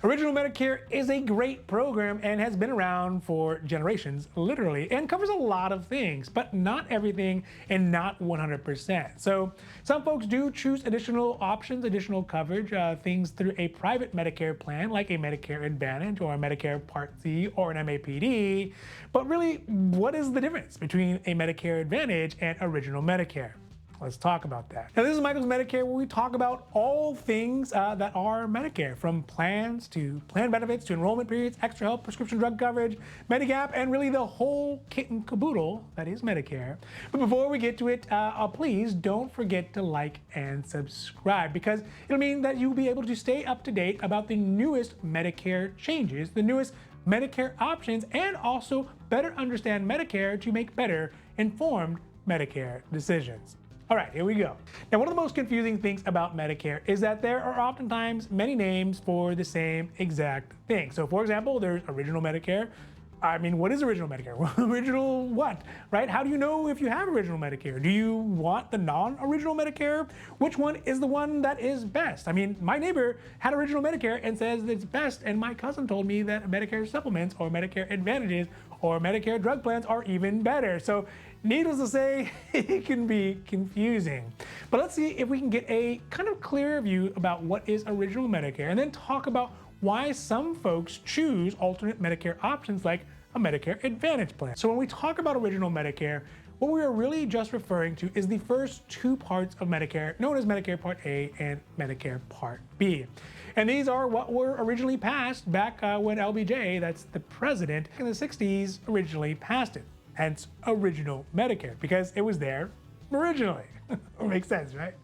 Original Medicare is a great program and has been around for generations, literally, and covers a lot of things, but not everything and not 100%. So some folks do choose additional options, additional coverage, things through a private Medicare plan like a Medicare Advantage or a Medicare Part C or an MAPD. But really, what is the difference between a Medicare Advantage and Original Medicare? Let's talk about that. Now, this is Michael's Medicare, where we talk about all things that are Medicare, from plans to plan benefits to enrollment periods, extra help, prescription drug coverage, Medigap, and really the whole kit and caboodle that is Medicare. But before we get to it, please don't forget to like and subscribe, because it'll mean that you'll be able to stay up to date about the newest Medicare changes, the newest Medicare options, and also better understand Medicare to make better informed Medicare decisions. All right, here we go. Now, one of the most confusing things about Medicare is that there are oftentimes many names for the same exact thing. So, for example, there's Original Medicare. I mean, what is Original Medicare? Original what, right? How do you know if you have Original Medicare? Do you want the non-Original Medicare? Which one is the one that is best? I mean, my neighbor had Original Medicare and says it's best, and my cousin told me that Medicare supplements or Medicare Advantages or Medicare drug plans are even better. So needless to say, it can be confusing. But let's see if we can get a kind of clearer view about what is Original Medicare, and then talk about why some folks choose alternate Medicare options like a Medicare Advantage plan. So when we talk about Original Medicare, what we are really just referring to is the first two parts of Medicare, known as Medicare Part A and Medicare Part B. And these are what were originally passed back when LBJ, that's the president, in the 60s originally passed it. Hence Original Medicare, because it was there originally. Makes sense, right?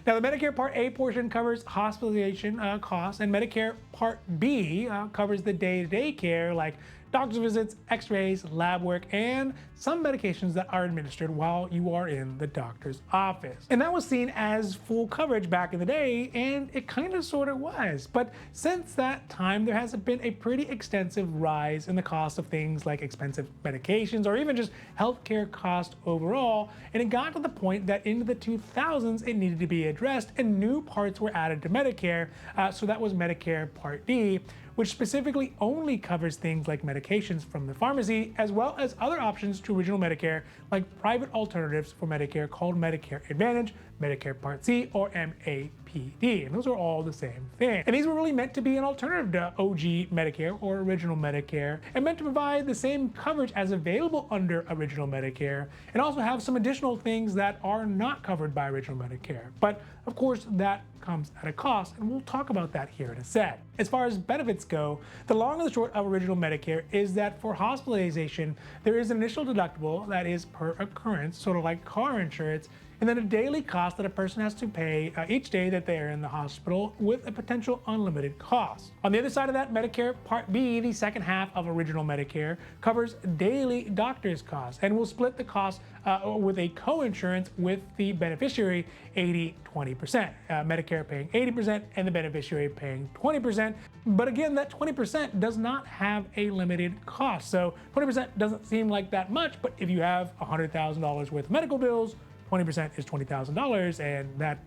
Now, the Medicare Part A portion covers hospitalization costs, and Medicare Part B covers the day-to-day care like doctor's visits, x-rays, lab work, and some medications that are administered while you are in the doctor's office. And that was seen as full coverage back in the day, and it kind of sort of was. But since that time, there has been a pretty extensive rise in the cost of things like expensive medications or even just healthcare cost overall, and it got to the point that into the 2000s, it needed to be addressed, and new parts were added to Medicare. So that was Medicare Part D, which specifically only covers things like medications from the pharmacy, as well as other options to Original Medicare, like private alternatives for Medicare called Medicare Advantage, Medicare Part C, or MAPD. And those are all the same thing. And these were really meant to be an alternative to OG Medicare or Original Medicare, and meant to provide the same coverage as available under Original Medicare, and also have some additional things that are not covered by Original Medicare. But of course, that comes at a cost, and we'll talk about that here in a sec. As far as benefits go, the long and the short of Original Medicare is that for hospitalization, there is an initial deductible that is per occurrence, sort of like car insurance, and then a daily cost that a person has to pay each day that they are in the hospital, with a potential unlimited cost. On the other side of that, Medicare Part B, the second half of Original Medicare, covers daily doctor's costs and will split the cost with a co-insurance with the beneficiary 80-20%. Medicare paying 80% and the beneficiary paying 20%. But again, that 20% does not have a limited cost. So 20% doesn't seem like that much, but if you have $100,000 worth of medical bills, 20% is $20,000, and that,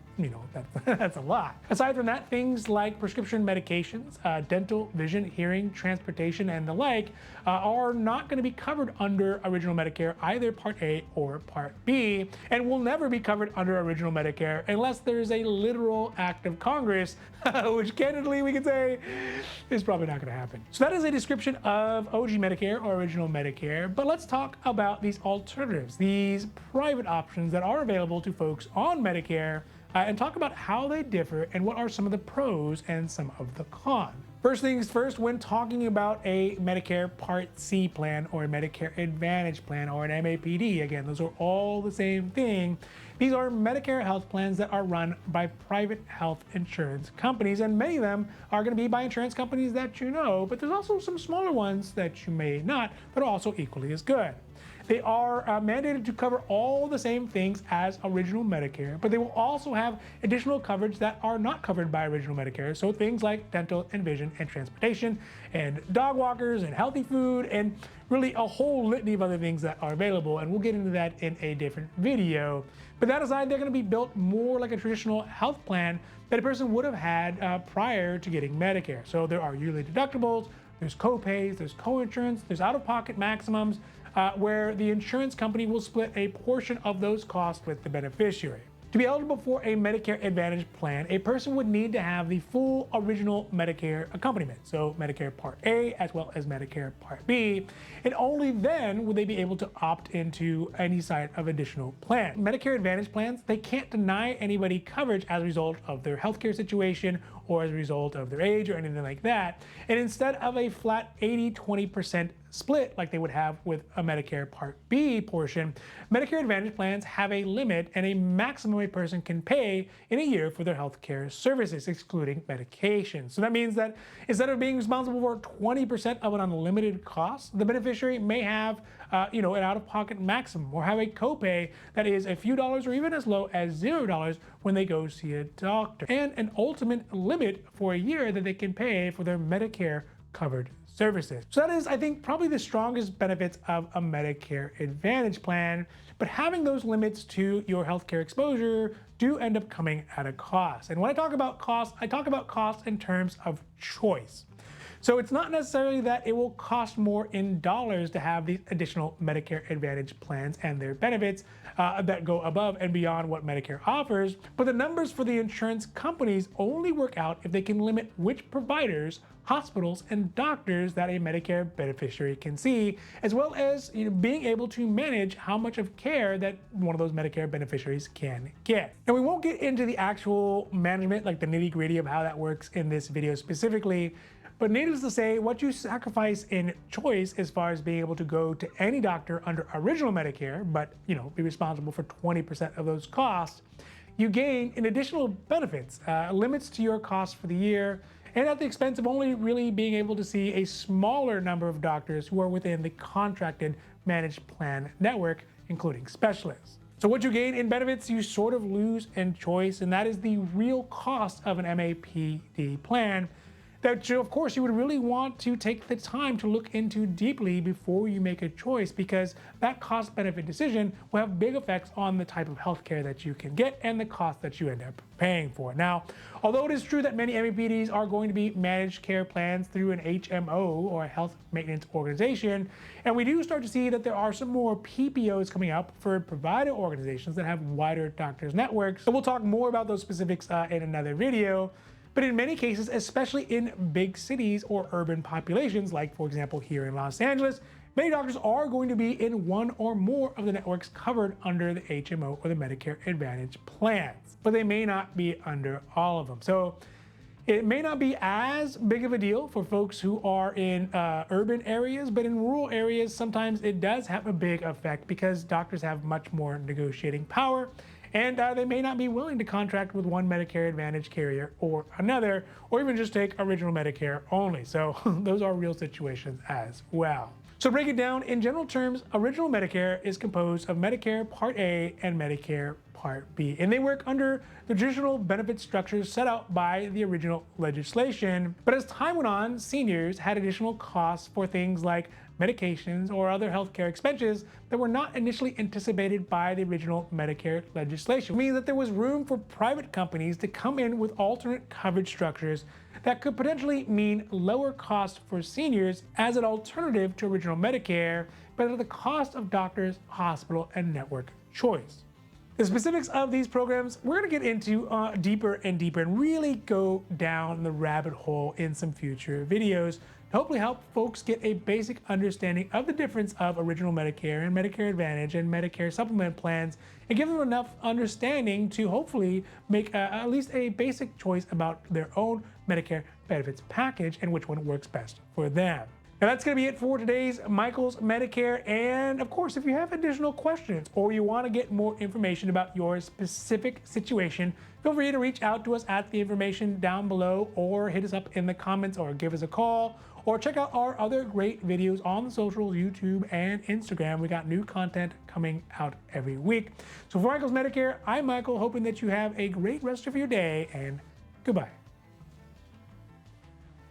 that's a lot. Aside from that, things like prescription medications, dental, vision, hearing, transportation, and the like are not going to be covered under Original Medicare, either Part A or Part B, and will never be covered under Original Medicare unless there's a literal act of Congress, which candidly we can say is probably not going to happen. So that is a description of OG Medicare or Original Medicare, but let's talk about these alternatives, these private options that are available to folks on Medicare, and talk about how they differ and what are some of the pros and some of the cons. First things first, when talking about a Medicare Part C plan or a Medicare Advantage plan or an MAPD, again, those are all the same thing. These are Medicare health plans that are run by private health insurance companies, and many of them are going to be by insurance companies that you know, but there's also some smaller ones that you may not that are also equally as good. They are mandated to cover all the same things as original Medicare, but they will also have additional coverage that are not covered by original Medicare. So things like dental and vision and transportation and dog walkers and healthy food and really a whole litany of other things that are available. And we'll get into that in a different video. But that aside, they're going to be built more like a traditional health plan that a person would have had prior to getting Medicare. So there are yearly deductibles, there's co-pays, there's co-insurance, there's out-of-pocket maximums, where the insurance company will split a portion of those costs with the beneficiary. To be eligible for a Medicare Advantage plan, a person would need to have the full original Medicare accompaniment, so Medicare Part A as well as Medicare Part B, and only then would they be able to opt into any side of additional plan. Medicare Advantage plans, they can't deny anybody coverage as a result of their healthcare situation or as a result of their age or anything like that, and instead of a flat 80-20% split like they would have with a Medicare Part B portion, Medicare Advantage plans have a limit and a maximum a person can pay in a year for their healthcare services, excluding medication. So that means that instead of being responsible for 20% of an unlimited cost, the beneficiary may have an out-of-pocket maximum or have a copay that is a few dollars or even as low as $0 when they go see a doctor, and an ultimate limit for a year that they can pay for their Medicare covered services. So that is, I think, probably the strongest benefits of a Medicare Advantage plan, but having those limits to your healthcare exposure do end up coming at a cost. And when I talk about cost, I talk about cost in terms of choice. So it's not necessarily that it will cost more in dollars to have these additional Medicare Advantage plans and their benefits that go above and beyond what Medicare offers, but the numbers for the insurance companies only work out if they can limit which providers, hospitals, and doctors that a Medicare beneficiary can see, as well as being able to manage how much of care that one of those Medicare beneficiaries can get. And we won't get into the actual management, like the nitty-gritty of how that works in this video specifically, but needless to say, what you sacrifice in choice as far as being able to go to any doctor under original Medicare, but be responsible for 20% of those costs, you gain in additional benefits, limits to your costs for the year, and at the expense of only really being able to see a smaller number of doctors who are within the contracted managed plan network, including specialists. So what you gain in benefits, you sort of lose in choice, and that is the real cost of an MAPD plan that of course you would really want to take the time to look into deeply before you make a choice, because that cost benefit decision will have big effects on the type of healthcare that you can get and the cost that you end up paying for. Now, although it is true that many MAPDs are going to be managed care plans through an HMO or a health maintenance organization, and we do start to see that there are some more PPOs coming up for provider organizations that have wider doctors networks. So we'll talk more about those specifics in another video. But in many cases, especially in big cities or urban populations, like for example here in Los Angeles, many doctors are going to be in one or more of the networks covered under the HMO or the Medicare Advantage plans, but they may not be under all of them. So it may not be as big of a deal for folks who are in urban areas, but in rural areas, sometimes it does have a big effect because doctors have much more negotiating power. And they may not be willing to contract with one Medicare Advantage carrier or another, or even just take original Medicare only. So those are real situations as well. So break it down, in general terms, original Medicare is composed of Medicare Part A and Medicare Part B, and they work under the traditional benefit structures set out by the original legislation. But as time went on, seniors had additional costs for things like medications or other healthcare expenses that were not initially anticipated by the original Medicare legislation. It means that there was room for private companies to come in with alternate coverage structures that could potentially mean lower costs for seniors as an alternative to original Medicare, but at the cost of doctors, hospital, and network choice. The specifics of these programs, we're going to get into deeper and deeper and really go down the rabbit hole in some future videos to hopefully help folks get a basic understanding of the difference of original Medicare and Medicare Advantage and Medicare supplement plans, and give them enough understanding to hopefully make at least a basic choice about their own Medicare benefits package and which one works best for them. And that's going to be it for today's Michael's Medicare. And of course, if you have additional questions or you want to get more information about your specific situation, feel free to reach out to us at the information down below, or hit us up in the comments, or give us a call, or check out our other great videos on the socials, YouTube and Instagram. We got new content coming out every week. So for Michael's Medicare, I'm Michael, hoping that you have a great rest of your day, and goodbye.